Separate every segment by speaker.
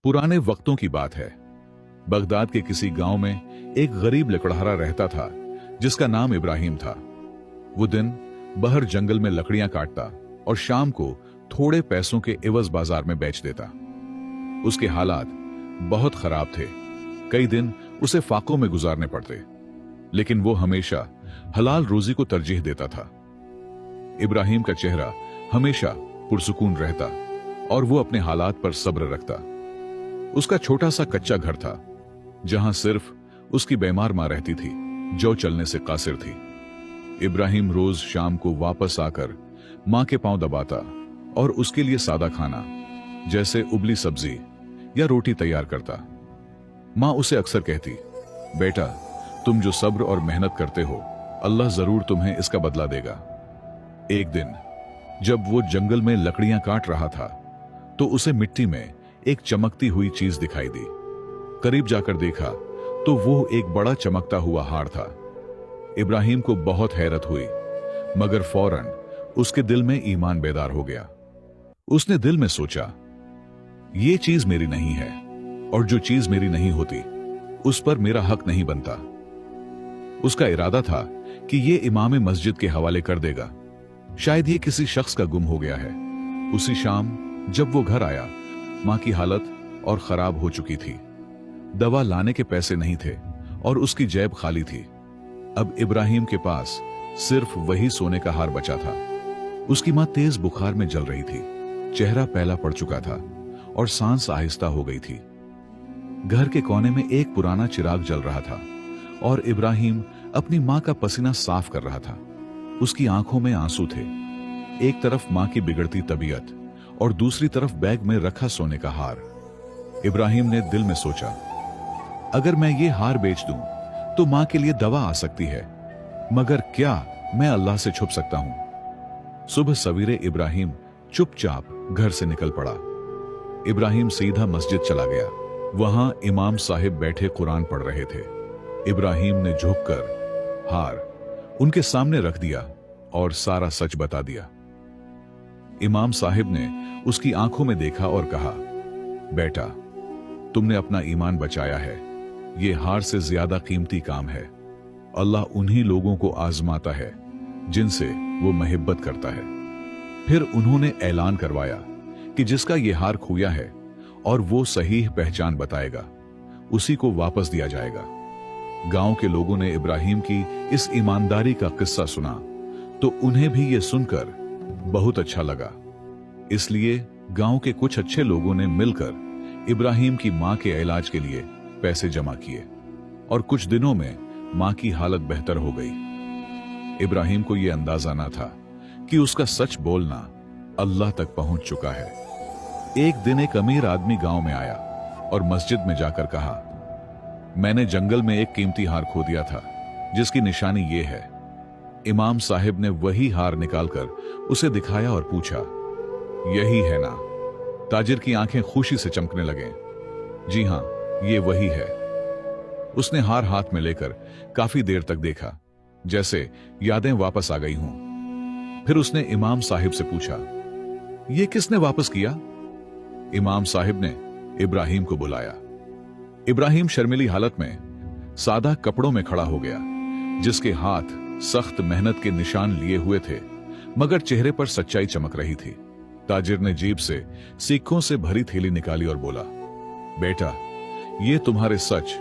Speaker 1: पुराने वक्तों की बात है। बगदाद के किसी गांव में एक गरीब लकड़हारा रहता था जिसका नाम इब्राहिम था। वो दिन बहर जंगल में लकड़ियां काटता और शाम को थोड़े पैसों के एवज बाजार में बेच देता। उसके हालात बहुत खराब थे। कई दिन उसे फाकों में गुजारने पड़ते, लेकिन वो हमेशा हलाल रोजी को तरजीह देता था। इब्राहिम का चेहरा हमेशा पुरसुकून रहता और वो अपने हालात पर सब्र रखता। उसका छोटा सा कच्चा घर था जहां सिर्फ उसकी बीमार मां रहती थी जो चलने से कासिर थी। इब्राहिम रोज शाम को वापस आकर मां के पांव दबाता और उसके लिए सादा खाना जैसे उबली सब्जी या रोटी तैयार करता। मां उसे अक्सर कहती, बेटा, तुम जो सब्र और मेहनत करते हो, अल्लाह जरूर तुम्हें इसका बदला देगा। एक दिन जब वो जंगल में लकड़ियां काट रहा था तो उसे मिट्टी में एक चमकती हुई चीज दिखाई दी। करीब जाकर देखा तो वो एक बड़ा चमकता हुआ हार था। इब्राहिम को बहुत हैरत हुई, मगर फौरन उसके दिल में ईमान बेदार हो गया। उसने दिल में सोचा, ये चीज मेरी नहीं है और जो चीज मेरी नहीं होती उस पर मेरा हक नहीं बनता। उसका इरादा था कि ये इमाम मस्जिद के हवाले कर देगा। शायद ये किसी शख्स का गुम हो गया है। उसी शाम जब वो घर आया, मां की हालत और खराब हो चुकी थी। दवा लाने के पैसे नहीं थे और उसकी जेब खाली थी। अब इब्राहिम के पास सिर्फ वही सोने का हार बचा था। उसकी मां तेज बुखार में जल रही थी, चेहरा पहला पड़ चुका था और सांस आहिस्ता हो गई थी। घर के कोने में एक पुराना चिराग जल रहा था और इब्राहिम अपनी मां का पसीना साफ कर रहा था। उसकी आंखों में आंसू थे। एक तरफ मां की बिगड़ती तबीयत और दूसरी तरफ बैग में रखा सोने का हार। इब्राहिम ने दिल में सोचा, अगर मैं ये हार बेच दूं तो मां के लिए दवा आ सकती है, मगर क्या मैं अल्लाह से छुप सकता हूं? सुबह सवेरे इब्राहिम चुपचाप घर से निकल पड़ा। इब्राहिम सीधा मस्जिद चला गया। वहां इमाम साहिब बैठे कुरान पढ़ रहे थे। इब्राहिम ने झुककर हार उनके सामने रख दिया और सारा सच बता दिया। इमाम साहिब ने उसकी आंखों में देखा और कहा, बेटा, तुमने अपना ईमान बचाया है। ये हार से ज्यादा कीमती काम है। अल्लाह उन्हीं लोगों को आजमाता है जिनसे वो मोहब्बत करता है। फिर उन्होंने ऐलान करवाया कि जिसका ये हार खोया है और वो सही पहचान बताएगा, उसी को वापस दिया जाएगा। गांव के लोगों ने इब्राहिम की इस ईमानदारी का किस्सा सुना तो उन्हें भी ये सुनकर बहुत अच्छा लगा। इसलिए गांव के कुछ अच्छे लोगों ने मिलकर इब्राहिम की मां के इलाज के लिए पैसे जमा किए और कुछ दिनों में मां की हालत बेहतर हो गई। इब्राहिम को यह अंदाजा ना था कि उसका सच बोलना अल्लाह तक पहुंच चुका है। एक दिन एक अमीर आदमी गांव में आया और मस्जिद में जाकर कहा, मैंने जंगल में एक कीमती हार खो दिया था जिसकी निशानी ये है। इमाम साहिब ने वही हार निकालकर उसे दिखाया और पूछा, यही है ना? ताजिर की आंखें खुशी से चमकने लगे। जी हां, ये वही है। उसने हार हाथ में लेकर काफी देर तक देखा, जैसे यादें वापस आ गई हों। फिर उसने इमाम साहिब से पूछा, ये किसने वापस किया? इमाम साहिब ने इब्राहिम को बुलाया। इब्राहिम शर्मिली हालत में सादा कपड़ों में खड़ा हो गया, जिसके हाथ सख्त मेहनत के निशान लिए हुए थे, मगर चेहरे पर सच्चाई चमक रही थी। ताजिर ने जेब से सिक्कों से भरी थैली निकाली और बोला, बेटा, ये तुम्हारे सच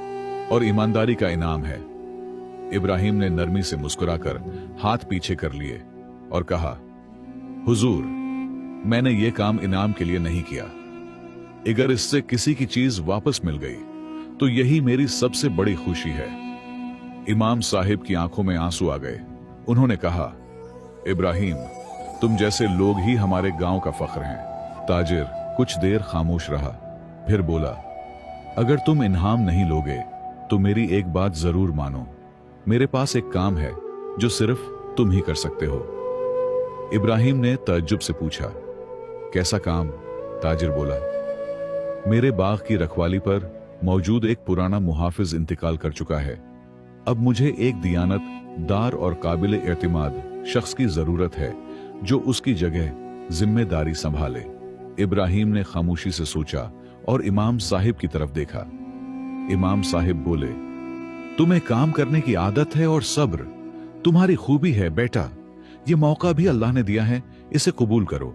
Speaker 1: और ईमानदारी का इनाम है। इब्राहिम ने नरमी से मुस्कुराकर हाथ पीछे कर लिए और कहा, हुजूर, मैंने ये काम इनाम के लिए नहीं किया। अगर इससे किसी की चीज वापस मिल गई तो यही मेरी सबसे बड़ी खुशी है। इमाम साहिब की आंखों में आंसू आ गए। उन्होंने कहा, इब्राहिम, तुम जैसे लोग ही हमारे गांव का फख्र हैं। ताजिर कुछ देर खामोश रहा, फिर बोला, अगर तुम इनाम नहीं लोगे तो मेरी एक बात जरूर मानो। मेरे पास एक काम है जो सिर्फ तुम ही कर सकते हो। इब्राहिम ने तअज्जुब से पूछा, कैसा काम? ताजिर बोला, मेरे बाग की रखवाली पर मौजूद एक पुराना मुहाफिज इंतकाल कर चुका है। अब मुझे एक दियानतदार और काबिल एतमाद शख्स की जरूरत है जो उसकी जगह जिम्मेदारी संभाले। इब्राहिम ने खामोशी से सोचा और इमाम साहिब की तरफ देखा। इमाम साहिब बोले, तुम्हें काम करने की आदत है और सब्र तुम्हारी खूबी है बेटा, ये मौका भी अल्लाह ने दिया है, इसे कबूल करो।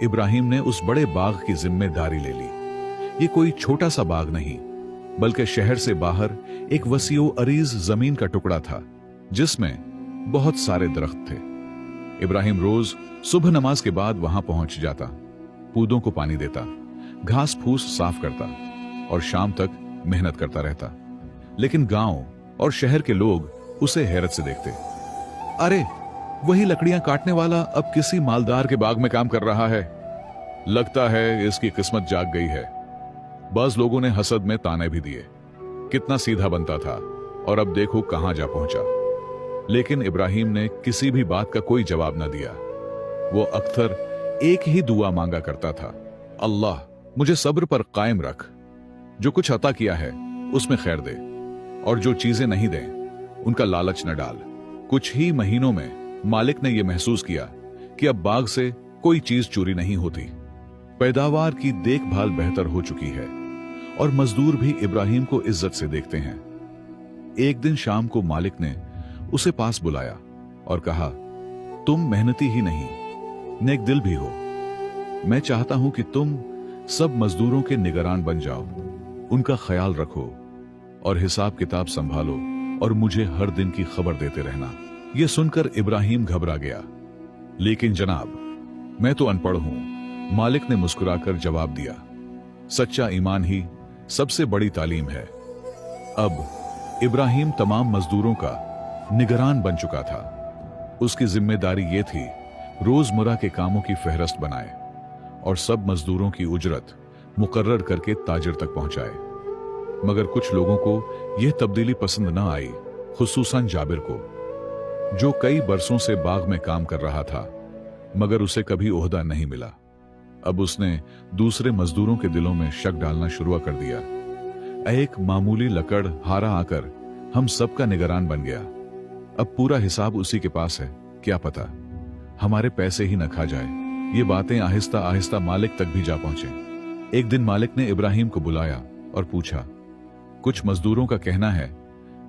Speaker 1: इब्राहिम ने उस बड़े बाग की जिम्मेदारी ले ली। ये कोई छोटा सा बाग नहीं, बल्कि शहर से बाहर एक वसीओ अरीज जमीन का टुकड़ा था जिसमें बहुत सारे दरख्त थे। इब्राहिम रोज सुबह नमाज के बाद वहां पहुंच जाता, पौधों को पानी देता, घास फूस साफ करता और शाम तक मेहनत करता रहता। लेकिन गांव और शहर के लोग उसे हैरत से देखते। अरे, वही लकड़ियां काटने वाला अब किसी मालदार के बाग में काम कर रहा है, लगता है इसकी किस्मत जाग गई है। बाज लोगों ने हसद में ताने भी दिए, कितना सीधा बनता था और अब देखो कहां जा पहुंचा। लेकिन इब्राहिम ने किसी भी बात का कोई जवाब न दिया। वो अक्सर एक ही दुआ मांगा करता था, अल्लाह मुझे सब्र पर कायम रख, जो कुछ अता किया है उसमें खैर दे, और जो चीजें नहीं दें उनका लालच न डाल। कुछ ही महीनों में मालिक ने यह महसूस किया कि अब बाग से कोई चीज चोरी नहीं होती। पैदावार की देखभाल बेहतर हो चुकी है और मजदूर भी इब्राहिम को इज्जत से देखते हैं। एक दिन शाम को मालिक ने उसे पास बुलाया और कहा, तुम मेहनती ही नहीं, नेक दिल भी हो। मैं चाहता हूं कि तुम सब मजदूरों के निगरान बन जाओ, उनका ख्याल रखो और हिसाब किताब संभालो और मुझे हर दिन की खबर देते रहना। यह सुनकर इब्राहिम घबरा गया। लेकिन जनाब, मैं तो अनपढ़ हूं, मालिक ने मुस्कुराकर जवाब दिया। सच्चा ईमान ही सबसे बड़ी तालीम है। अब इब्राहिम तमाम मजदूरों का निगरान बन चुका था। उसकी जिम्मेदारी यह थी, रोजमर्रा के कामों की फहरिस्त बनाए और सब मजदूरों की उजरत मुकर्रर करके ताजिर तक पहुंचाए। मगर कुछ लोगों को यह तब्दीली पसंद न आई, खुसूसन जाबिर को, जो कई बरसों से बाग में काम कर रहा था मगर उसे कभी ओहदा नहीं मिला। अब उसने दूसरे मजदूरों के दिलों में शक डालना शुरू कर दिया। एक मामूली लकड़ हारा आकर हम सबका निगरान बन गया, अब पूरा हिसाब उसी के पास है, क्या पता हमारे पैसे ही न खा जाए। ये बातें आहिस्ता आहिस्ता मालिक तक भी जा पहुंचे। एक दिन मालिक ने इब्राहिम को बुलाया और पूछा, कुछ मजदूरों का कहना है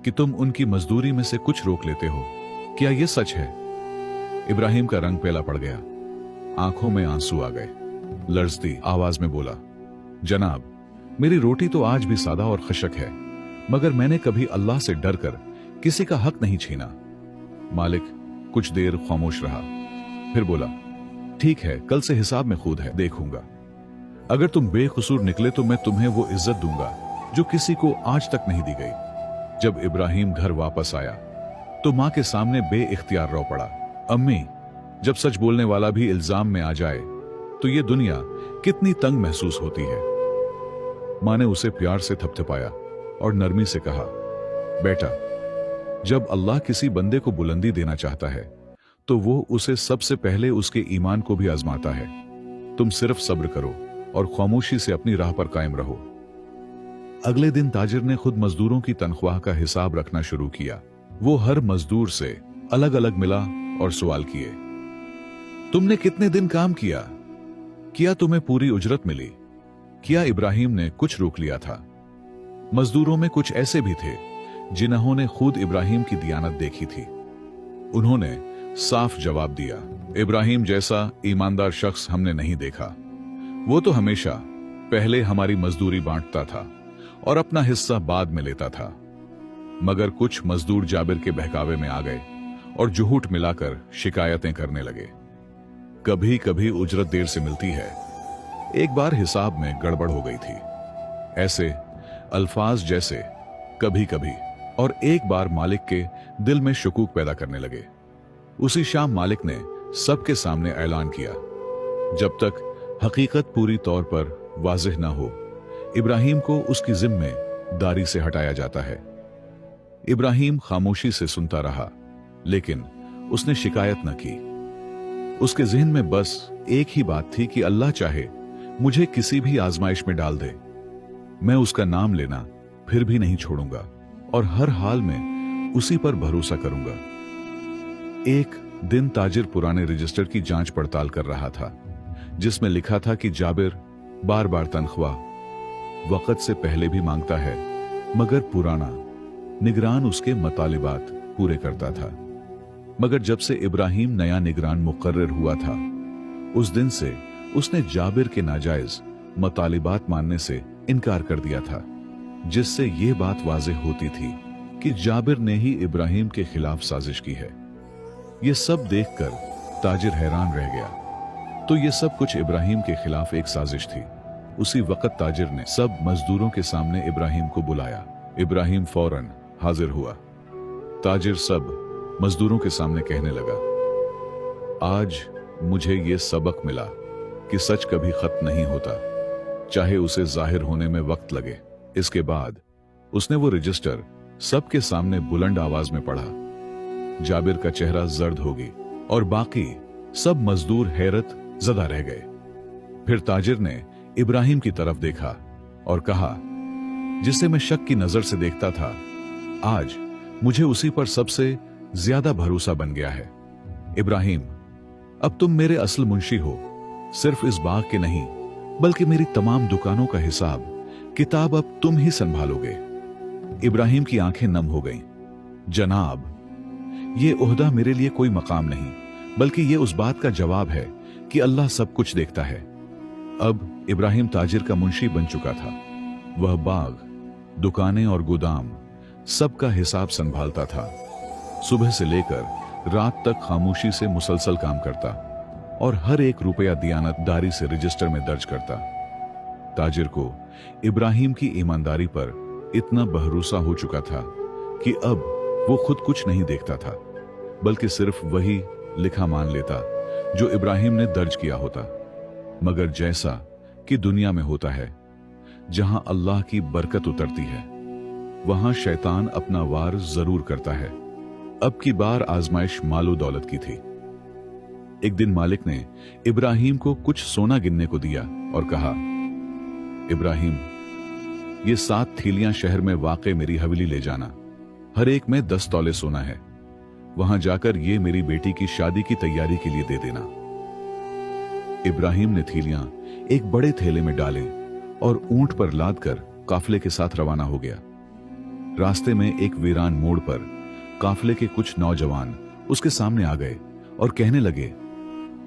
Speaker 1: कि तुम उनकी मजदूरी में से कुछ रोक लेते हो, क्या यह सच है? इब्राहिम का रंग पीला पड़ गया, आंखों में आंसू आ गए। लर्जती आवाज में बोला, जनाब, मेरी रोटी तो आज भी सादा और खशक है, मगर मैंने कभी अल्लाह से डरकर किसी का हक नहीं छीना। मालिक कुछ देर खामोश रहा, फिर बोला, ठीक है, कल से हिसाब में खुद है, देखूंगा। अगर तुम बेकसूर निकले तो मैं तुम्हें वो इज्जत दूंगा जो किसी को आज तक नहीं दी गई। जब इब्राहिम घर वापस आया तो मां के सामने बेइख्तियार रो पड़ा। अम्मी, जब सच बोलने वाला भी इल्जाम में आ जाए तो ये दुनिया कितनी तंग महसूस होती है। मां ने उसे प्यार से थपथपाया और नरमी से कहा, बेटा, जब अल्लाह किसी बंदे को बुलंदी देना चाहता है तो वो उसे सबसे पहले उसके ईमान को भी आजमाता है। तुम सिर्फ सब्र करो और खामोशी से अपनी राह पर कायम रहो। अगले दिन ताजिर ने खुद मजदूरों की तनख्वाह का हिसाब रखना शुरू किया। वो हर मजदूर से अलग अलग मिला और सवाल किए, तुमने कितने दिन काम किया? क्या तुम्हें पूरी उजरत मिली? क्या इब्राहिम ने कुछ रोक लिया था? मजदूरों में कुछ ऐसे भी थे जिन्होंने खुद इब्राहिम की दियानत देखी थी। उन्होंने साफ जवाब दिया, इब्राहिम जैसा ईमानदार शख्स हमने नहीं देखा। वो तो हमेशा पहले हमारी मजदूरी बांटता था और अपना हिस्सा बाद में लेता था। मगर कुछ मजदूर जाबिर के बहकावे में आ गए और झूठ मिलाकर शिकायतें करने लगे। कभी कभी उजरत देर से मिलती है। एक बार हिसाब में गड़बड़ हो गई थी। ऐसे अल्फाज जैसे कभी कभी और एक बार मालिक के दिल में शुकूक पैदा करने लगे। उसी शाम मालिक ने सबके सामने ऐलान किया, जब तक हकीकत पूरी तौर पर वाज़ेह ना हो, इब्राहिम को उसकी जिम्मेदारी से हटाया जाता है। इब्राहिम खामोशी से सुनता रहा, लेकिन उसने शिकायत न की। उसके ज़हन में बस एक ही बात थी कि अल्लाह चाहे मुझे किसी भी आजमाइश में डाल दे, मैं उसका नाम लेना फिर भी नहीं छोड़ूंगा और हर हाल में उसी पर भरोसा करूंगा। एक दिन ताजिर पुराने रजिस्टर की जांच पड़ताल कर रहा था, जिसमें लिखा था कि जाबिर बार बार तनख्वाह वक्त से पहले भी मांगता है, मगर पुराना निगरान उसके मतलिबात पूरे करता था। मगर जब से इब्राहिम नया निगरान मुकर्रर हुआ था, उस दिन से उसने जाबिर के नाजायज मतलिबात मानने से इनकार कर दिया था, जिससे यह बात वाज़ेह होती थी कि जाबिर ने ही इब्राहिम के खिलाफ साजिश की है। यह सब देखकर ताजिर हैरान रह गया। तो यह सब कुछ इब्राहिम के खिलाफ एक साजिश थी। उसी वक्त ताजिर ने सब मजदूरों के सामने इब्राहिम को बुलाया। इब्राहिम फौरन हाजिर हुआ। ताजिर सब मजदूरों के सामने कहने लगा, आज मुझे यह सबक मिला कि सच कभी खत्म नहीं होता, चाहे उसे जाहिर होने में वक्त लगे। इसके बाद उसने वो रजिस्टर सबके सामने बुलंद आवाज में पढ़ा। जाबिर का चेहरा जर्द हो गई और बाकी सब मजदूर हैरत ज़दा रह गए। फिर ताजिर ने इब्राहिम की तरफ देखा और कहा, जिसे मैं शक की नजर से देखता था, आज मुझे उसी पर सबसे ज्यादा भरोसा बन गया है। इब्राहिम, अब तुम मेरे असल मुंशी हो, सिर्फ इस बाग के नहीं बल्कि मेरी तमाम दुकानों का हिसाब किताब अब तुम ही संभालोगे। इब्राहिम की आंखें नम हो गईं। जनाब, ये ओहदा मेरे लिए कोई मकाम नहीं, बल्कि ये उस बात का जवाब है कि अल्लाह सब कुछ देखता है। अब इब्राहिम ताजिर का मुंशी बन चुका था। वह बाग, दुकानें और गोदाम सबका हिसाब संभालता था। सुबह से लेकर रात तक खामोशी से मुसलसल काम करता और हर एक रुपया दियानतदारी से रजिस्टर में दर्ज करता। ताजिर को इब्राहिम की ईमानदारी पर इतना भरोसा हो चुका था कि अब वो खुद कुछ नहीं देखता था, बल्कि सिर्फ वही लिखा मान लेता जो इब्राहिम ने दर्ज किया होता। मगर जैसा कि दुनिया में होता है, जहां अल्लाह की बरकत उतरती है, वहां शैतान अपना वार जरूर करता है। अब की बार आजमाइश मालो दौलत की थी। एक दिन मालिक ने इब्राहिम को कुछ सोना गिनने को दिया और कहा, इब्राहिम, ये 7 थैलियां शहर में वाक़े मेरी हवेली ले जाना, हर एक में 10 तौले सोना है। वहां जाकर ये मेरी बेटी की शादी की तैयारी के लिए दे देना। इब्राहिम ने थैलियां एक बड़े थैले में डाले और ऊंट पर लादकर काफिले के साथ रवाना हो गया। रास्ते में एक वीरान मोड़ पर काफिले के कुछ नौजवान उसके सामने आ गए और कहने लगे,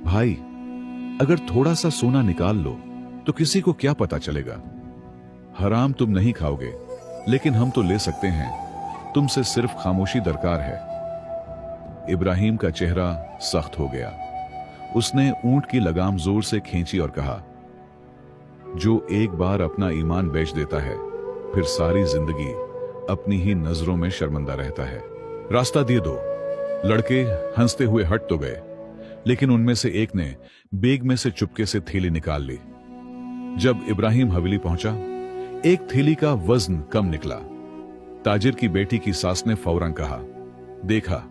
Speaker 1: भाई, अगर थोड़ा सा सोना निकाल लो तो किसी को क्या पता चलेगा। हराम तुम नहीं खाओगे, लेकिन हम तो ले सकते हैं, तुमसे सिर्फ खामोशी दरकार है। इब्राहिम का चेहरा सख्त हो गया। उसने ऊंट की लगाम जोर से खींची और कहा, जो एक बार अपना ईमान बेच देता है, फिर सारी जिंदगी अपनी ही नजरों में शर्मिंदा रहता है। रास्ता दिए दो। लड़के हंसते हुए हट तो गए, लेकिन उनमें से एक ने बेग में से चुपके से थैली निकाल ली। जब इब्राहिम हवेली पहुंचा, एक थैली का वजन कम निकला। ताजिर की बेटी की सास ने फौरन कहा, देखा,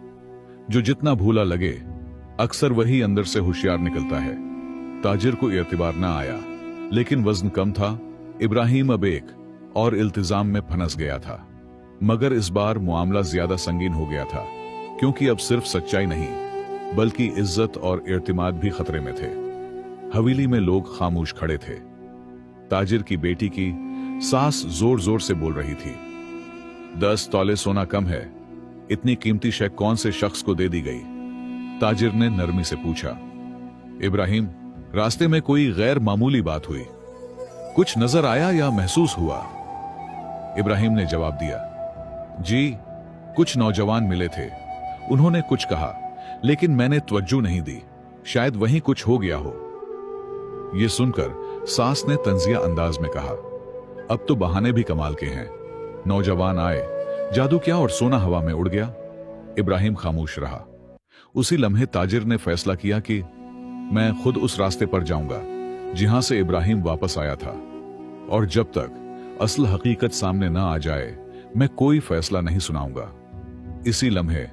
Speaker 1: जो जितना भूला लगे अक्सर वही अंदर से होशियार निकलता है। ताजिर को एतबार ना आया, लेकिन वजन कम था। इब्राहिम अब एक और इल्तिजाम में फंस गया था। मगर इस बार मामला ज्यादा संगीन हो गया था, क्योंकि अब सिर्फ सच्चाई नहीं बल्कि इज्जत और एतमाद भी खतरे में थे। हवेली में लोग खामोश खड़े थे। ताजिर की बेटी की सास जोर जोर से बोल रही थी, 10 तौले सोना कम है, इतनी कीमती शय कौन से शख्स को दे दी गई। ताजिर ने नरमी से पूछा, इब्राहिम, रास्ते में कोई गैर मामूली बात हुई, कुछ नजर आया या महसूस हुआ? इब्राहिम ने जवाब दिया, जी, कुछ नौजवान मिले थे, उन्होंने कुछ कहा, लेकिन मैंने तवज्जो नहीं दी, शायद वहीं कुछ हो गया हो। यह सुनकर सास ने तंजिया अंदाज में कहा, अब तो बहाने भी कमाल के हैं। नौजवान आए, जादू क्या और सोना हवा में उड़ गया। इब्राहिम खामोश रहा। उसी लम्हे ताजिर ने फैसला किया कि मैं खुद उस रास्ते पर जाऊंगा जहां से इब्राहिम वापस आया था, और जब तक असल हकीकत सामने ना आ जाए मैं कोई फैसला नहीं सुनाऊंगा। इसी लम्हे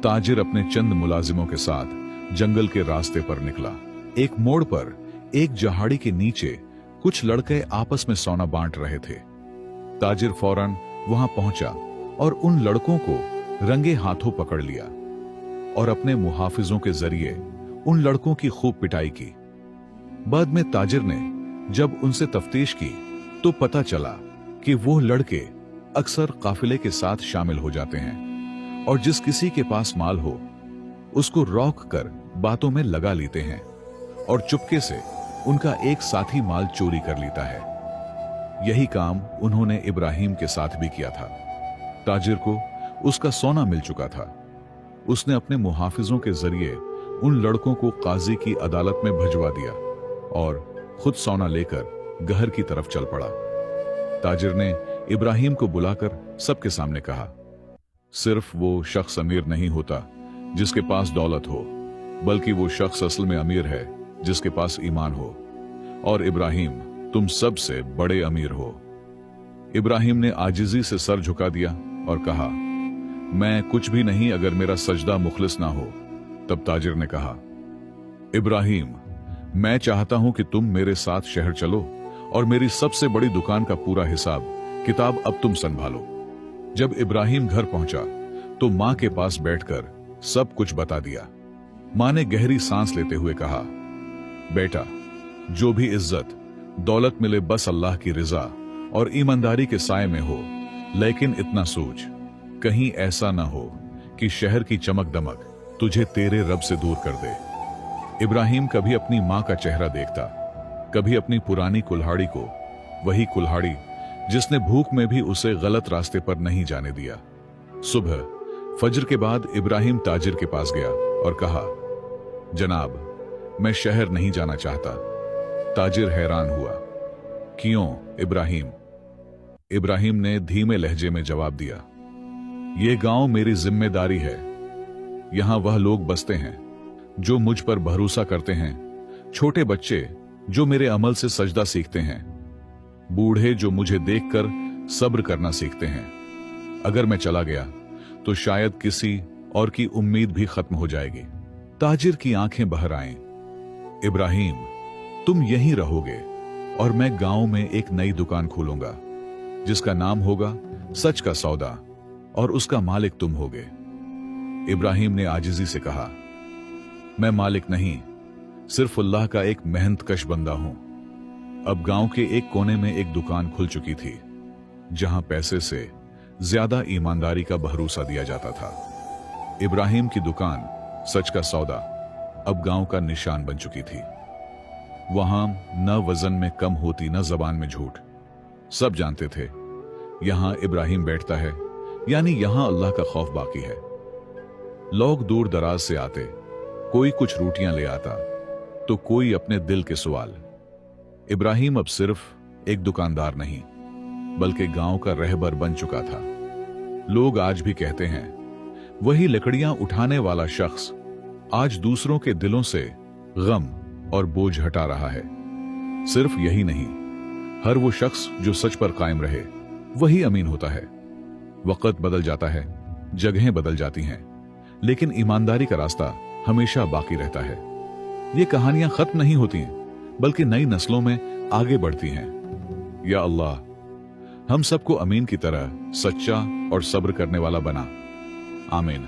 Speaker 1: ताजिर अपने चंद मुलाजिमों के साथ जंगल के रास्ते पर निकला। एक मोड़ पर एक जहाड़ी के नीचे कुछ लड़के आपस में सोना बांट रहे थे। ताजिर फौरन वहां पहुंचा और उन लड़कों को रंगे हाथों पकड़ लिया और अपने मुहाफिजों के जरिए उन लड़कों की खूब पिटाई की। बाद में ताजिर ने जब उनसे तफ्तीश की तो पता चला कि वो लड़के अक्सर काफिले के साथ शामिल हो जाते हैं और जिस किसी के पास माल हो उसको रोक कर बातों में लगा लेते हैं और चुपके से उनका एक साथी माल चोरी कर लेता है। यही काम उन्होंने इब्राहिम के साथ भी किया था। ताजिर को उसका सोना मिल चुका था। उसने अपने मुहाफिजों के जरिए उन लड़कों को काजी की अदालत में भिजवा दिया और खुद सोना लेकर गहर की तरफ चल पड़ा। ताजिर ने इब्राहिम को बुलाकर सबके सामने कहा, सिर्फ वो शख्स अमीर नहीं होता जिसके पास दौलत हो, बल्कि वो शख्स असल में अमीर है जिसके पास ईमान हो, और इब्राहिम तुम सबसे बड़े अमीर हो। इब्राहिम ने आजिजी से सर झुका दिया और कहा, मैं कुछ भी नहीं अगर मेरा सजदा मुखलिस ना हो। तब ताजिर ने कहा, इब्राहिम, मैं चाहता हूं कि तुम मेरे साथ शहर चलो और मेरी सबसे बड़ी दुकान का पूरा हिसाब किताब अब तुम संभालो। जब इब्राहिम घर पहुंचा तो मां के पास बैठकर सब कुछ बता दिया। मां ने गहरी सांस लेते हुए कहा, बेटा, जो भी इज्जत दौलत मिले बस अल्लाह की रिजा और ईमानदारी के साए में हो, लेकिन इतना सोच कहीं ऐसा ना हो कि शहर की चमक दमक तुझे तेरे रब से दूर कर दे। इब्राहिम कभी अपनी मां का चेहरा देखता, कभी अपनी पुरानी कुल्हाड़ी को, वही कुल्हाड़ी जिसने भूख में भी उसे गलत रास्ते पर नहीं जाने दिया। सुबह फजर के बाद इब्राहिम ताजिर के पास गया और कहा, जनाब, मैं शहर नहीं जाना चाहता। ताजिर हैरान हुआ। क्यों इब्राहिम? इब्राहिम ने धीमे लहजे में जवाब दिया, यह गांव मेरी जिम्मेदारी है। यहां वह लोग बसते हैं जो मुझ पर भरोसा करते हैं, छोटे बच्चे जो मेरे अमल से सजदा सीखते हैं, बूढ़े जो मुझे देखकर सब्र करना सीखते हैं। अगर मैं चला गया तो शायद किसी और की उम्मीद भी खत्म हो जाएगी। ताजिर की आंखें बहर आईं। इब्राहिम, तुम यहीं रहोगे और मैं गांव में एक नई दुकान खोलूंगा जिसका नाम होगा सच का सौदा, और उसका मालिक तुम होगे। इब्राहिम ने आजिजी से कहा, मैं मालिक नहीं, सिर्फ अल्लाह का एक मेहनतकश बंदा हूं। अब गांव के एक कोने में एक दुकान खुल चुकी थी जहां पैसे से ज्यादा ईमानदारी का भरोसा दिया जाता था। इब्राहिम की दुकान सच का सौदा अब गांव का निशान बन चुकी थी। वहां न वजन में कम होती, न जबान में झूठ। सब जानते थे, यहां इब्राहिम बैठता है यानी यहां अल्लाह का खौफ बाकी है। लोग दूर दराज से आते, कोई कुछ रोटियां ले आता तो कोई अपने दिल के सवाल। इब्राहिम अब सिर्फ एक दुकानदार नहीं बल्कि गांव का रहबर बन चुका था। लोग आज भी कहते हैं, वही लकड़ियां उठाने वाला शख्स आज दूसरों के दिलों से गम और बोझ हटा रहा है। सिर्फ यही नहीं, हर वो शख्स जो सच पर कायम रहे वही अमीन होता है। वक्त बदल जाता है, जगहें बदल जाती हैं, लेकिन ईमानदारी का रास्ता हमेशा बाकी रहता है। ये कहानियां खत्म नहीं होती हैं, बल्कि नई नस्लों में आगे बढ़ती हैं। या अल्लाह, हम सबको अमीन की तरह सच्चा और सब्र करने वाला बना। आमीन।